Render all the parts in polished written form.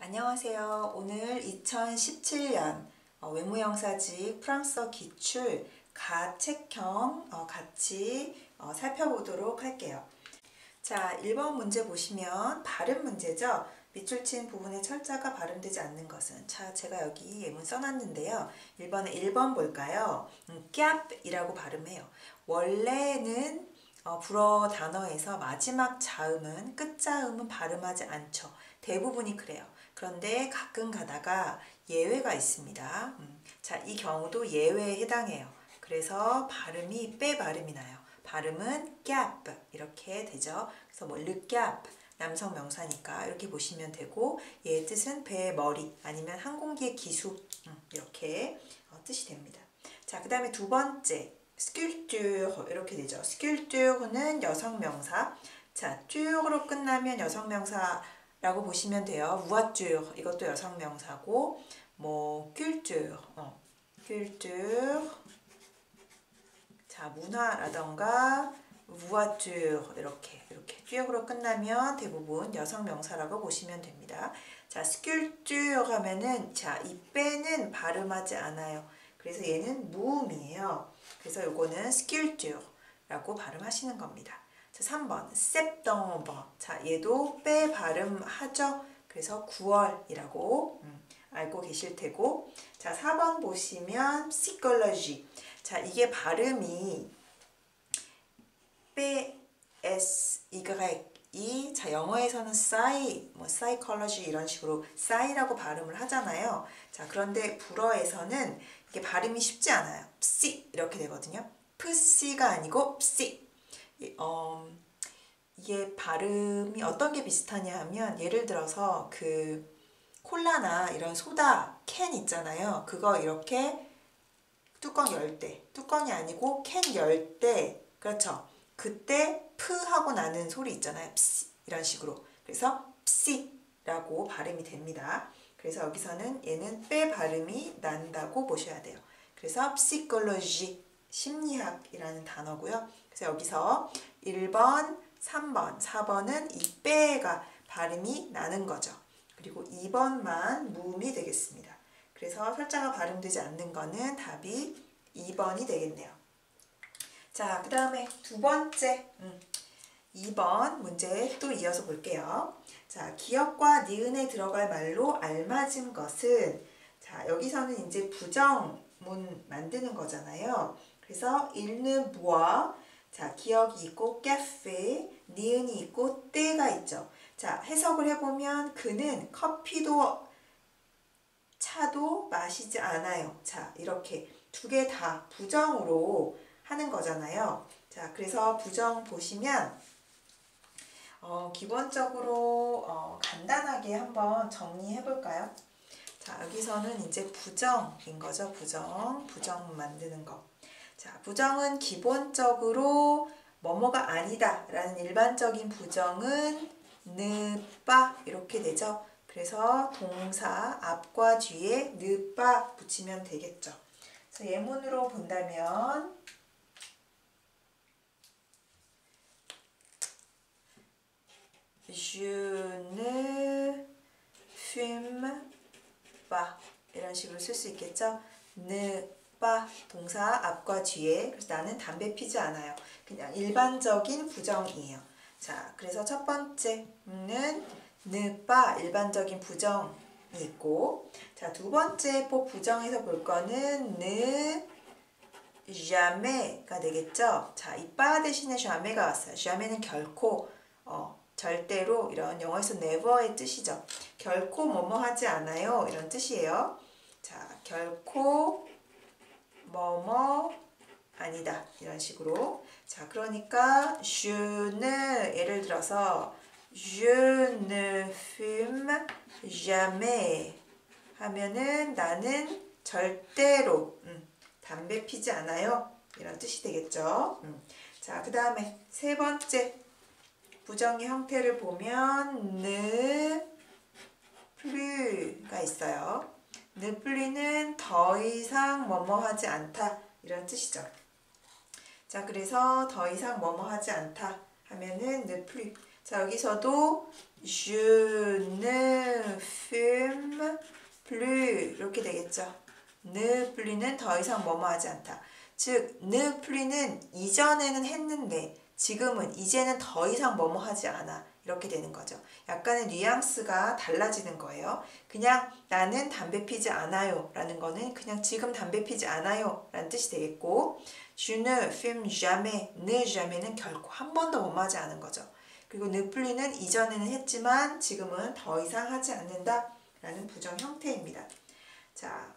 안녕하세요. 오늘 2017년 외무영사직 프랑스어 기출 가책형 같이 살펴보도록 할게요. 자, 1번 문제 보시면 발음 문제죠. 밑줄 친 부분에 철자가 발음되지 않는 것은, 자, 제가 여기 예문 써놨는데요. 1번 볼까요? 꺄이라고 발음해요. 원래는 불어 단어에서 마지막 자음은 끝자음은 발음하지 않죠. 대부분이 그래요. 그런데 가끔 가다가 예외가 있습니다. 자, 이 경우도 예외에 해당해요. 그래서 발음이 빼 발음이 나요. 발음은 꺄 이렇게 되죠. 그래서 뭐 르꺄 남성 명사니까 이렇게 보시면 되고, 얘의 뜻은 배의 머리 아니면 항공기의 기수 이렇게 뜻이 됩니다. 자, 그 다음에 두 번째 스큘뚜르 이렇게 되죠. 스큘뚜르는 여성 명사. 자, 뚜르로 끝나면 여성 명사라고 보시면 돼요. 무아뚜르 이것도 여성 명사고, 뭐 큘뚜르 큘뚜르 자, 문화라던가 무아뚜르 이렇게 뚜르로 끝나면 대부분 여성 명사라고 보시면 됩니다. 자, 스큘뚜르 하면은, 자, 이 빼는 발음하지 않아요. 그래서 얘는 무음이에요. 그래서 요거는 스큘뚜르라고 발음하시는 겁니다. 자, 3번 septembre. 자, 얘도 빼 발음하죠. 그래서 9월이라고 알고 계실 테고. 자, 4번 보시면 psychologie. 자, 이게 발음이 빼 s y 자, 영어에서는 psychology 이런 식으로 psy라고 발음을 하잖아요. 자, 그런데 불어에서는 이게 발음이 쉽지 않아요. psi 이렇게 되거든요. psi가 아니고 psi. 이게 발음이 어떤 게 비슷하냐 하면, 예를 들어서 그 콜라나 이런 소다 캔 있잖아요. 그거 이렇게 뚜껑 열 때, 뚜껑이 아니고 캔 열 때, 그렇죠? 그때 프 하고 나는 소리 있잖아요. psi 이런 식으로. 그래서 psi라고 발음이 됩니다. 그래서 여기서는 얘는 빼 발음이 난다고 보셔야 돼요. 그래서 psychology 심리학이라는 단어고요. 그래서 여기서 1번, 3번, 4번은 이 빼가 발음이 나는 거죠. 그리고 2번만 무음이 되겠습니다. 그래서 철자가 발음되지 않는 거는 답이 2번이 되겠네요. 자, 그 다음에 두 번째 2번 문제 또 이어서 볼게요. 자, 기역과 니은에 들어갈 말로 알맞은 것은, 자, 여기서는 이제 부정문 만드는 거잖아요. 그래서 il ne boit, 자, 기역이 있고 카페, 니은이 있고 때가 있죠. 자, 해석을 해보면 그는 커피도 차도 마시지 않아요. 자, 이렇게 두 개 다 부정으로 하는 거잖아요. 자, 그래서 부정 보시면 기본적으로 간단하게 한번 정리해 볼까요? 자, 여기서는 이제 부정인 거죠. 부정 만드는 거. 자, 부정은 기본적으로 뭐뭐가 아니다 라는 일반적인 부정은 ne pas 이렇게 되죠. 그래서 동사 앞과 뒤에 ne pas 붙이면 되겠죠. 그래서 예문으로 본다면, Je ne fume pas 이런 식으로 쓸 수 있겠죠. ne pas 동사 앞과 뒤에. 그래서 나는 담배 피지 않아요. 그냥 일반적인 부정이에요. 자, 그래서 첫 번째는 ne pas 일반적인 부정이 있고, 자, 두 번째 부정에서 볼 거는 ne jamais,가 되겠죠. 자, 이 pas 대신에 jamas가 왔어요. jamas는 결코, 절대로, 이런 영어에서 never의 뜻이죠. 결코 뭐뭐 하지 않아요 이런 뜻이에요. 자, 결코 뭐뭐 아니다 이런 식으로. 자, 그러니까 je ne, 예를 들어서 je ne fume jamais 하면은 나는 절대로 담배 피지 않아요 이런 뜻이 되겠죠. 자, 그 다음에 세 번째 부정의 형태를 보면 ne plus가 있어요. ne plus는 더 이상 뭐뭐 하지 않다 이런 뜻이죠. 자, 그래서 더 이상 뭐뭐 하지 않다 하면은 ne plus. 자, 여기서도 je ne fume 이렇게 되겠죠. ne plus 는 더 이상 뭐뭐 하지 않다. 즉 ne plus는 이전에는 했는데 지금은 이제는 더 이상 뭐뭐 하지 않아. 이렇게 되는 거죠. 약간의 뉘앙스가 달라지는 거예요. 그냥 나는 담배 피지 않아요 라는 거는 그냥 지금 담배 피지 않아요 라는 뜻이 되겠고, je ne fume jamais, ne jamais 는 결코 한 번도 뭐뭐 하지 않은 거죠. 그리고 ne plus는 이전에는 했지만 지금은 더 이상 하지 않는다 라는 부정 형태입니다. 자,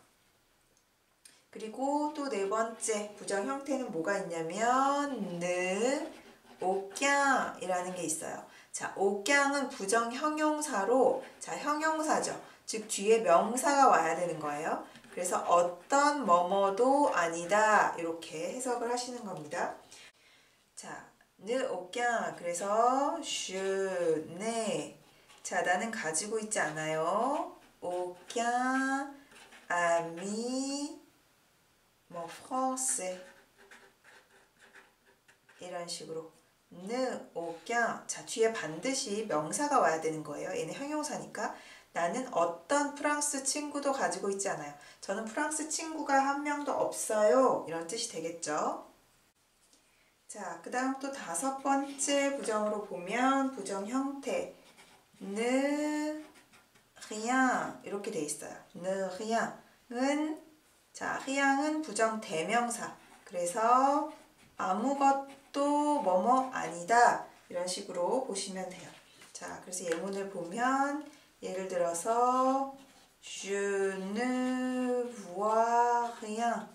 그리고 또 네 번째 부정 형태는 뭐가 있냐면 ne aucun 이라는 게 있어요. 자, aucun은 부정 형용사로, 자, 형용사죠. 즉 뒤에 명사가 와야 되는 거예요. 그래서 어떤 뭐뭐도 아니다 이렇게 해석을 하시는 겁니다. 자, ne aucun 그래서 je n'ai, 자, 나는 가지고 있지 않아요. aucun ami 뭐 français 이런 식으로 ne aucun, 자, 뒤에 반드시 명사가 와야 되는 거예요. 얘는 형용사니까. 나는 어떤 프랑스 친구도 가지고 있지 않아요. 저는 프랑스 친구가 한 명도 없어요. 이런 뜻이 되겠죠. 자, 그 다음 또 다섯 번째 부정으로 보면 부정 형태 ne rien 이렇게 돼 있어요. ne rien은, 자, rien은 부정 대명사. 그래서 아무것도 뭐뭐 아니다 이런 식으로 보시면 돼요. 자, 그래서 예문을 보면 예를 들어서 je ne vois rien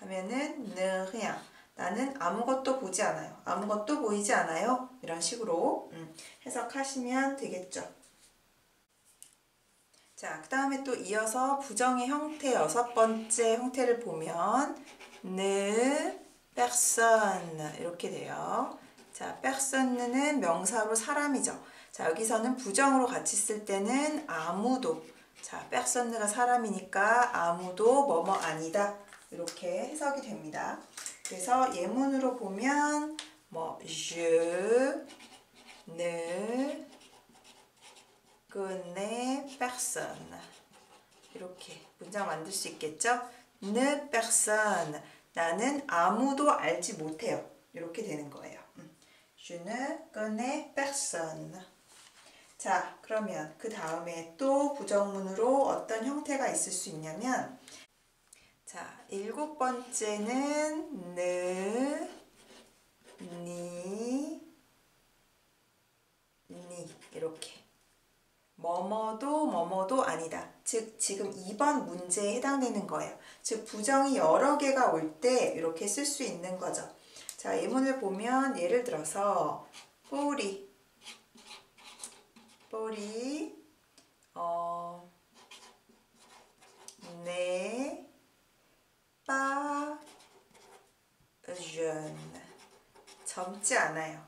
하면은 ne rien, 나는 아무것도 보지 않아요. 아무것도 보이지 않아요. 이런 식으로 해석하시면 되겠죠. 자, 그 다음에 또 이어서 부정의 형태 여섯 번째 형태를 보면 ne personne 이렇게 돼요. 자, personne는 명사로 사람이죠. 자, 여기서는 부정으로 같이 쓸 때는 아무도, 자, personne가 사람이니까 아무도 뭐뭐 아니다 이렇게 해석이 됩니다. 그래서 예문으로 보면 뭐 je ne connais personne 이렇게 문장 만들 수 있겠죠? ne personne, 나는 아무도 알지 못해요. 이렇게 되는 거예요. Je ne connais personne. 자, 그러면 그 다음에 또 부정문으로 어떤 형태가 있을 수 있냐면, 자, 일곱 번째는 ne, ni, 이렇게 뭐뭐도 아니다. 즉 지금 2번 문제에 해당되는 거예요. 즉 부정이 여러 개가 올 때 이렇게 쓸 수 있는 거죠. 자, 예문을 보면 예를 들어서 뿌리 n'est pas jeune, 젊지 않아요.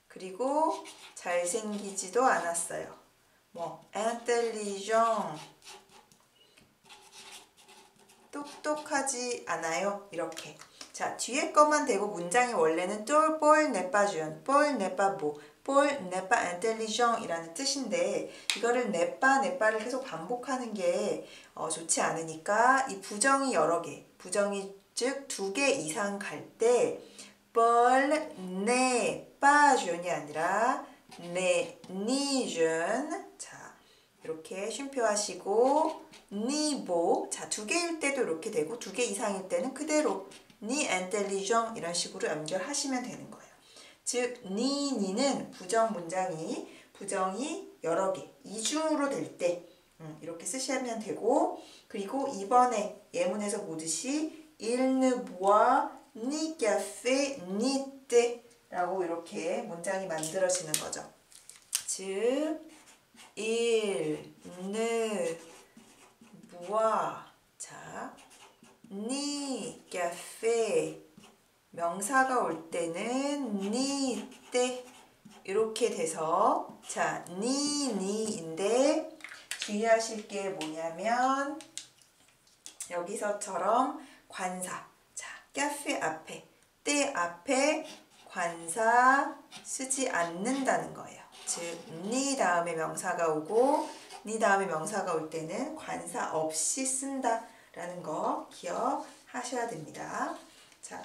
그리고 잘생기지도 않았어요. 뭐 intelligent, 똑똑하지 않아요. 이렇게. 자, 뒤에 것만 대고 문장이 원래는 Paul n'est pas jeune, Paul n'est pas beau, Paul n'est pas intelligent 이라는 뜻인데, 이거를 n'est pas를 계속 반복하는 게 좋지 않으니까 이 부정이 여러 개, 부정이 즉 2개 이상 갈 때 Paul n'est pas jeune이 아니라 n'est ni jeune, 자, 이렇게 쉼표하시고 ni beau, 자, 2개일 때도 이렇게 되고 2개 이상일 때는 그대로 ni intelligent 이런 식으로 연결하시면 되는 거예요. 즉 ni는 부정 문장이 부정이 여러 개, 이중으로 될 때 이렇게 쓰시면 되고, 그리고 이번에 예문에서 보듯이 il ne boit ni café ni thé 라고 이렇게 문장이 만들어지는 거죠. 즉 il ne boit, 자, ni café 명사가 올 때는 ni thé 이렇게 돼서, 자, ni인데 주의하실 게 뭐냐면 여기서처럼 관사, 자, 카페 앞에 때 앞에 관사 쓰지 않는다는 거예요. 즉 ni 다음에 명사가 오고 니 다음에 명사가 올 때는 관사 없이 쓴다 라는 거 기억하셔야 됩니다. 자,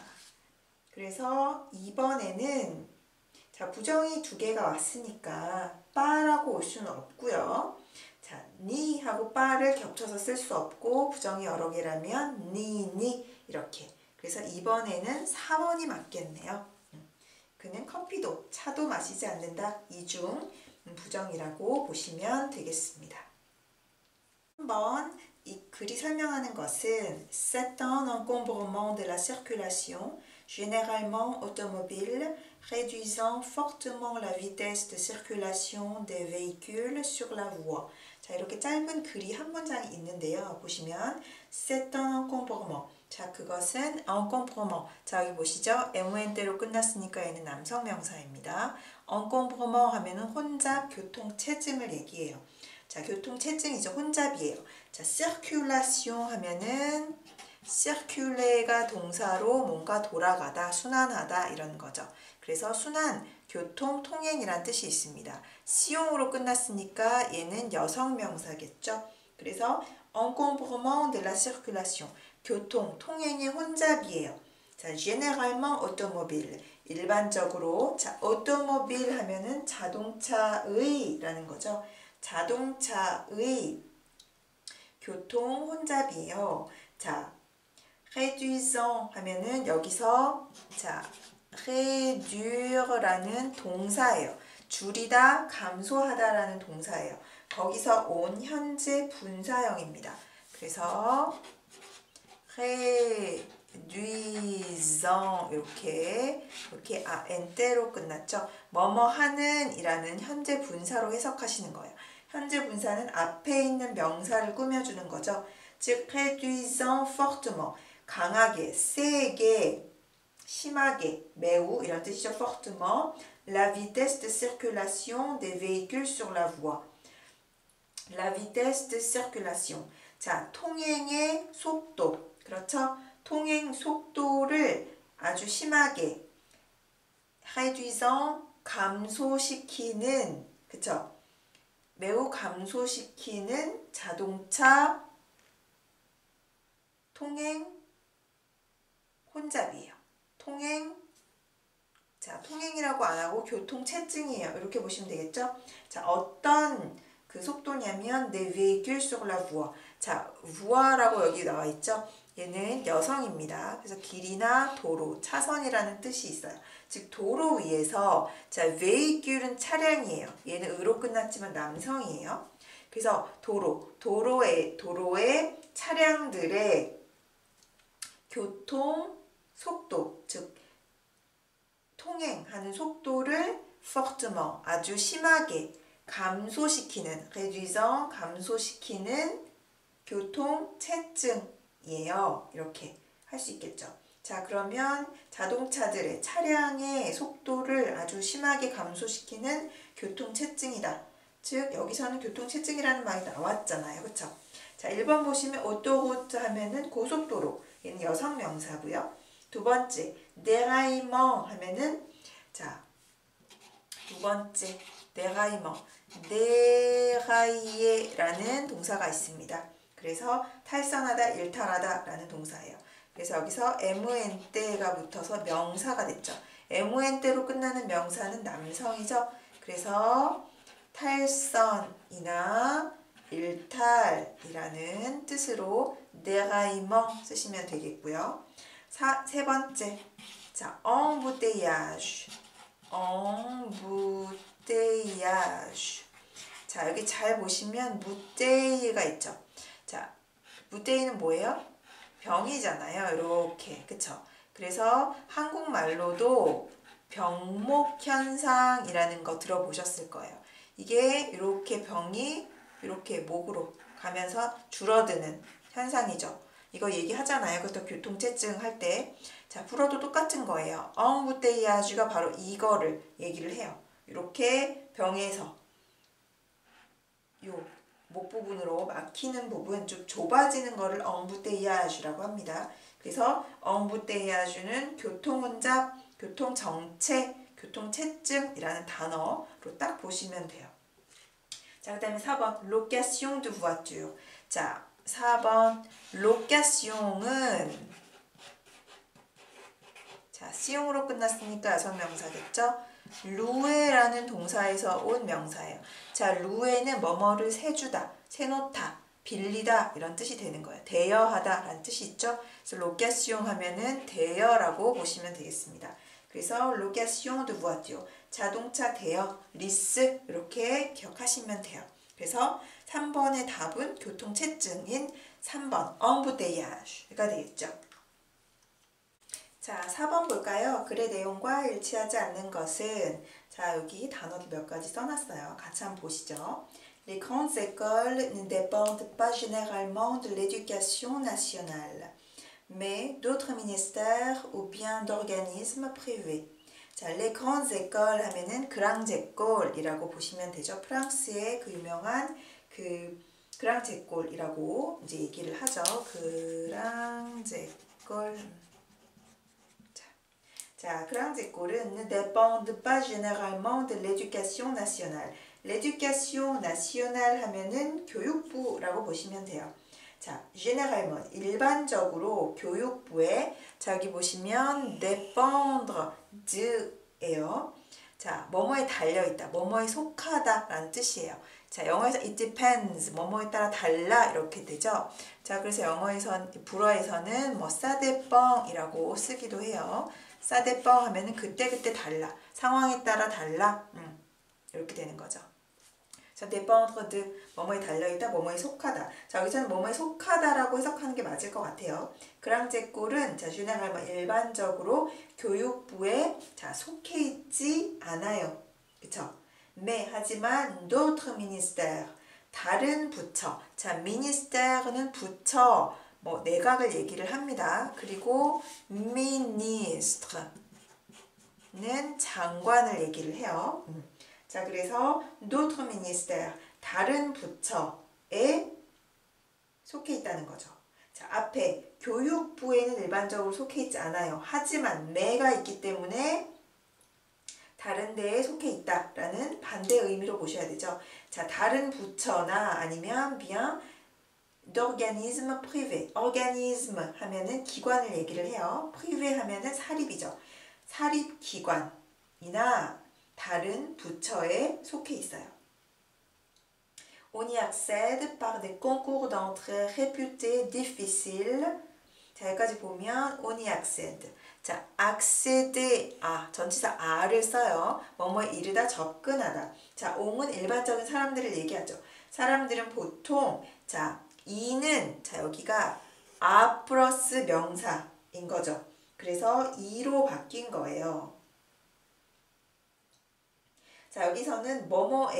그래서 이번에는 자, 부정이 두 개가 왔으니까 빠라고 올 수는 없고요. 자, 니 하고 빠를 겹쳐서 쓸 수 없고 부정이 여러 개라면 니 이렇게. 그래서 이번에는 4번이 맞겠네요. 그는 커피도 차도 마시지 않는다. 이중 부정이라고 보시면 되겠습니다. 한번 이 글이 설명하는 것은 C'est un encombrement de la circulation, généralement automobile, réduisant fortement la vitesse de circulation des véhicules sur la voie. 자, 이렇게 짧은 글이 한 문장이 있는데요. 보시면 C'est un encombrement. 자, 그것은 encombrement. 자, 여기 보시죠. MON대로 끝났으니까 얘는 남성 명사입니다. encombrement 하면은 혼잡, 교통체증을 얘기해요. 자, 교통체증이죠. 혼잡이에요. 자, circulation 하면은 circule가 동사로 뭔가 돌아가다, 순환하다 이런 거죠. 그래서 순환, 교통, 통행이란 뜻이 있습니다. 시용으로 끝났으니까 얘는 여성 명사겠죠. 그래서 encombrement de la circulation, 교통, 통행의 혼잡이에요. 자, généralement automobile, 일반적으로. 자, automobile 하면은 자동차의 라는 거죠. 자동차의 교통 혼잡이에요. 자, réduisant 하면은 여기서 자, réduire라는 동사예요. 줄이다, 감소하다라는 동사예요. 거기서 온 현재 분사형입니다. 그래서 réduisant 이렇게 n대로 끝났죠. 뭐뭐 하는 이라는 현재 분사로 해석하시는 거예요. 현재 분사는 앞에 있는 명사를 꾸며주는 거죠. 즉 réduisant fortement, 강하게, 세게, 심하게, 매우 이런 뜻이죠. fortement, la vitesse de circulation des véhicules sur la voie. la vitesse de circulation. 자, 통행의 속도. 그렇죠? 통행 속도를 아주 심하게 réduisant, 감소시키는, 그쵸? 매우 감소시키는 자동차 통행 혼잡이에요. 자, 통행이라고 안 하고 교통체증이에요. 이렇게 보시면 되겠죠? 자, 어떤 그 속도냐면 des véhicules sur la voie. 자, voie라고 여기 나와 있죠? 얘는 여성입니다. 그래서 길이나 도로, 차선이라는 뜻이 있어요. 즉 도로 위에서 자, véhicule은 차량이에요. 얘는 의로 끝났지만 남성이에요. 그래서 도로의 차량들의 교통 속도, 즉 통행하는 속도를 fortement, 아주 심하게 감소시키는, réduisant, 감소시키는 교통체증이에요. 이렇게 할 수 있겠죠. 자, 그러면 자동차들의 차량의 속도를 아주 심하게 감소시키는 교통체증이다. 즉 여기서는 교통체증이라는 말이 나왔잖아요. 그렇죠? 자, 1번 보시면 autoroute 하면은 고속도로. 얘는 여성 명사고요. 두 번째 déraillement 하면은 자, 두 번째 déraillement, dérailler라는 동사가 있습니다. 그래서 탈선하다, 일탈하다 라는 동사예요. 그래서 여기서 MN때가 붙어서 명사가 됐죠. MN때로 끝나는 명사는 남성이죠. 그래서 탈선이나 일탈이라는 뜻으로 déraillement 쓰시면 되겠고요. 세 번째, 자, embouteillage. 자, 여기 잘 보시면 bouteille가 있죠. 자, bouteille는 뭐예요? 병이잖아요. 이렇게, 그쵸? 그래서 한국말로도 병목현상이라는 거 들어보셨을 거예요. 이게 이렇게 병이 이렇게 목으로 가면서 줄어드는 현상이죠. 이거 얘기하잖아요. 그것도 교통체증 할 때. 자, 불어도 똑같은 거예요. embouteilleage가 바로 이거를 얘기를 해요. 이렇게 병에서 요 목 부분으로 막히는 부분, 좀 좁아지는 거를 embouteilleage라고 합니다. 그래서 embouteilleage는 교통혼잡, 교통정체, 교통체증이라는 단어로 딱 보시면 돼요. 자, 그 다음에 4번 location de voiture. 자, 4번 location은 자, 시용으로 끝났으니까 여성명사겠죠? 루에라는 동사에서 온 명사예요. 자, 루에는 뭐뭐를 세주다, 세놓다, 빌리다 이런 뜻이 되는 거예요. 대여하다 라는 뜻이 있죠? 그래서 로케시옹 하면은 대여라고 보시면 되겠습니다. 그래서 로케시옹 드 부아티오 자동차 대여, 리스 이렇게 기억하시면 돼요. 그래서 3번의 답은 교통체증인 3번 엠부테이아주가 되겠죠. 자, 4번 볼까요? 글의 내용과 일치하지 않는 것은 자, 여기 단어들 몇 가지 써놨어요. 같이 한번 보시죠. Les grandes écoles ne dépendent pas généralement de l'éducation nationale, mais d'autres ministères ou bien d'organismes privés. 자, les grandes écoles 하면은 그랑제골이라고 보시면 되죠. 프랑스의 그 유명한 그 그랑제골이라고 이제 얘기를 하죠. 그랑제골. 자, 그랑제골은 ne dépendent pas généralement de l'éducation nationale. l'éducation nationale 하면은 교육부라고 보시면 돼요. 자, généralement 일반적으로 교육부에 자, 여기 보시면 dépendre de예요. 자, 뭐뭐에 달려있다, 뭐뭐에 속하다 라는 뜻이에요. 자, 영어에서 it depends, 뭐뭐에 따라 달라 이렇게 되죠. 자, 그래서 불어에서는 뭐 ça dépend이라고 쓰기도 해요. ça dépend 하면은 그때그때 달라, 상황에 따라 달라, 이렇게 되는 거죠. 자, dépendre de 뭐뭐에 달려있다, 뭐뭐에 속하다. 자, 여기서는 뭐뭐에 속하다라고 해석하는 게 맞을 것 같아요. 그랑제골은 자, généralement 일반적으로 교육부에 자, 속해 있지 않아요. 그쵸? mais 하지만 d'autres ministères 다른 부처. 자, ministère는 부처, 뭐 내각을 얘기를 합니다. 그리고 ministre는 장관을 얘기를 해요. 자, 그래서 d'autres ministères 다른 부처에 속해 있다는 거죠. 자, 앞에 교육부에는 일반적으로 속해 있지 않아요. 하지만 매가 있기 때문에 다른 데에 속해 있다라는 반대 의미로 보셔야 되죠. 자, 다른 부처나 아니면 bien d'organisme privé. organisme 하면은 기관을 얘기를 해요. privé 하면은 사립이죠. 사립기관이나 다른 부처에 속해 있어요. On y accède par des concours d'entrée réputés difficiles. 자, 여기까지 보면 on y accède. 자, accède, 전치사 a를 써요. 뭐뭐에 이르다, 접근하다. 자, on은 일반적인 사람들을 얘기하죠. 사람들은 보통 자, 이는 자, 여기가 a 플러스 명사인 거죠. 그래서 이로 바뀐 거예요. 자, 여기서는 뭐뭐에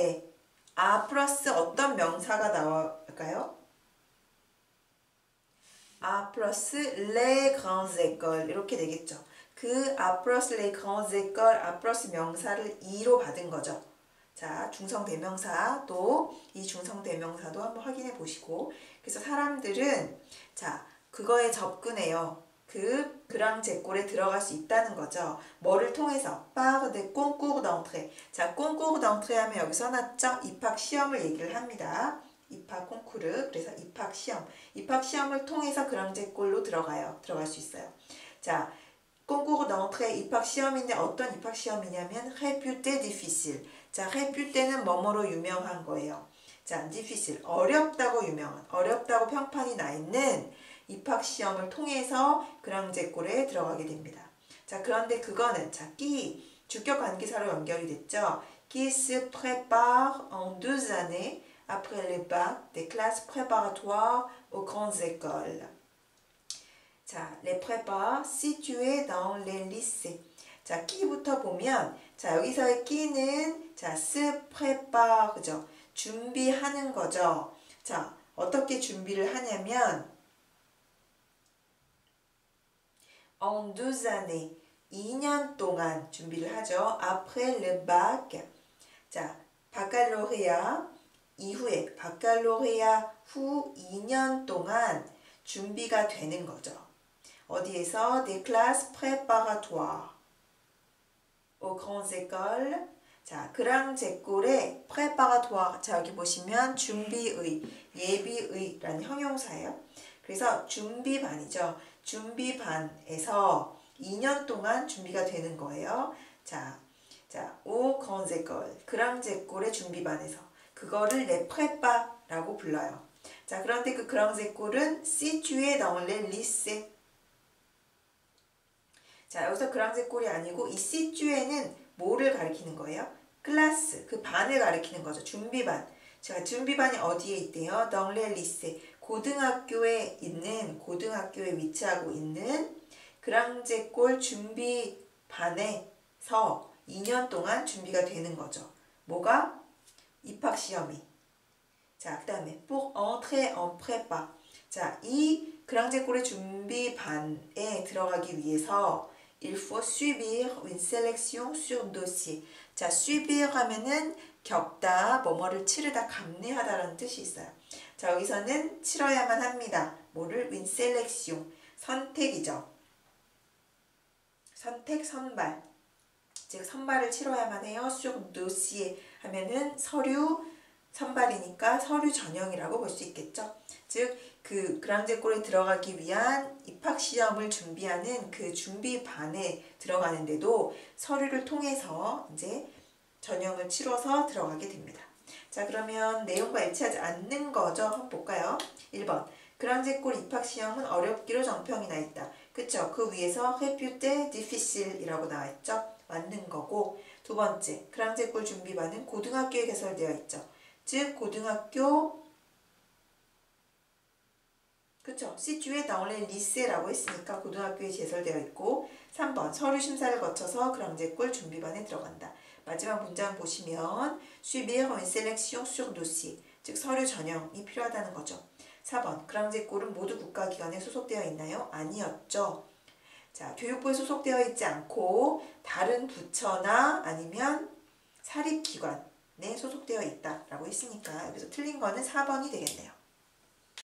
a 플러스 어떤 명사가 나올까요? a 플러스 les grandes écoles 이렇게 되겠죠. 그 a 플러스 les grandes écoles, a 플러스 명사를 이로 받은 거죠. 자, 중성대명사도 이 중성대명사도 한번 확인해 보시고, 그래서 사람들은 자, 그거에 접근해요. 그 그랑제골에 들어갈 수 있다는 거죠. 뭐를 통해서? par des concours d'entrée. 자, concours d'entrée 하면 여기 써놨죠? 입학시험을 얘기를 합니다. 입학 콩쿠르, 그래서 입학시험. 입학시험을 통해서 그랑제골로 들어갈 수 있어요. 자, concours d'entrée 입학시험인데 어떤 입학시험이냐면 réputé difficile. 자, réputé는 뭐뭐로 유명한 거예요. 자, difficile, 어렵다고 평판이 나 있는 입학시험을 통해서 그랑제골에 들어가게 됩니다. 자, 그런데 그거는 자, 주격 관계사로 연결이 됐죠. qui se prépare en 2 années après le bac des classes préparatoires aux grandes écoles. 자, les prépas situés dans les lycées. 자, 끼부터 보면 자, 여기서의 끼는 자, se prépare, 그죠? 준비하는 거죠. 자, 어떻게 준비를 하냐면 en 2 années 2년 동안 준비를 하죠. après le bac. 자, 바칼로레아 이후에 바칼로레아 후 2년 동안 준비가 되는 거죠. 어디에서? des classes préparatoires aux grandes écoles. 자, 그랑제꼴의 préparatoire. 자, 여기 보시면 준비의, 예비의라는 형용사예요. 그래서 준비반이죠. 준비반에서 2년 동안 준비가 되는 거예요. 자, au grand école. 그랑제꼴의 준비반에서. 그거를 les prépa라고 불러요. 자, 그런데 그 그랑제꼴은 situé dans les lycées. 자, 여기서 그랑제꼴이 아니고 이 situé는 뭐를 가리키는 거예요? 클래스, 그 반을 가리키는 거죠. 준비반. 자, 준비반이 어디에 있대요? dans les lycées. 고등학교에 위치하고 있는 그랑제꼴 준비반에서 2년 동안 준비가 되는 거죠. 뭐가? 입학시험이. 자, 그 다음에 pour entrer en prépa. 자, 이 그랑제꼴의 준비반에 들어가기 위해서 il faut subir une sélection sur dossier. 자, subir 하면은 겪다, 뭐뭐를 치르다, 감내하다라는 뜻이 있어요. 자, 여기서는 치러야만 합니다. 뭐를? une sélection. 선택이죠. 선택, 선발. 즉, 선발을 치러야만 해요. sur dossier 하면은 서류, 선발이니까 서류 전형이라고 볼 수 있겠죠. 즉, 그 그랑제꼴에 들어가기 위한 입학시험을 준비하는 그 준비반에 들어가는데도 서류를 통해서 이제 전형을 치러서 들어가게 됩니다. 자, 그러면 내용과 일치하지 않는 거죠. 한번 볼까요? 1번. 그랑제꼴 입학시험은 어렵기로 정평이 나 있다. 그쵸? 그 위에서 réputé difficile이라고 나와 있죠. 맞는 거고. 두 번째. 그랑제꼴 준비반은 고등학교에 개설되어 있죠. 즉 고등학교, 그쵸? situé dans les lycées라고 했으니까 고등학교에 개설되어 있고. 3번. 서류 심사를 거쳐서 그랑제꼴 준비반에 들어간다. 마지막 문장 보시면 subir une sélection sur dossier. 즉 서류 전형이 필요하다는 거죠. 4번. 그랑제꼴은 모두 국가기관에 소속되어 있나요? 아니었죠. 자, 교육부에 소속되어 있지 않고 다른 부처나 아니면 사립기관에 소속되어 있다라고 했으니까 여기서 틀린 거는 4번이 되겠네요.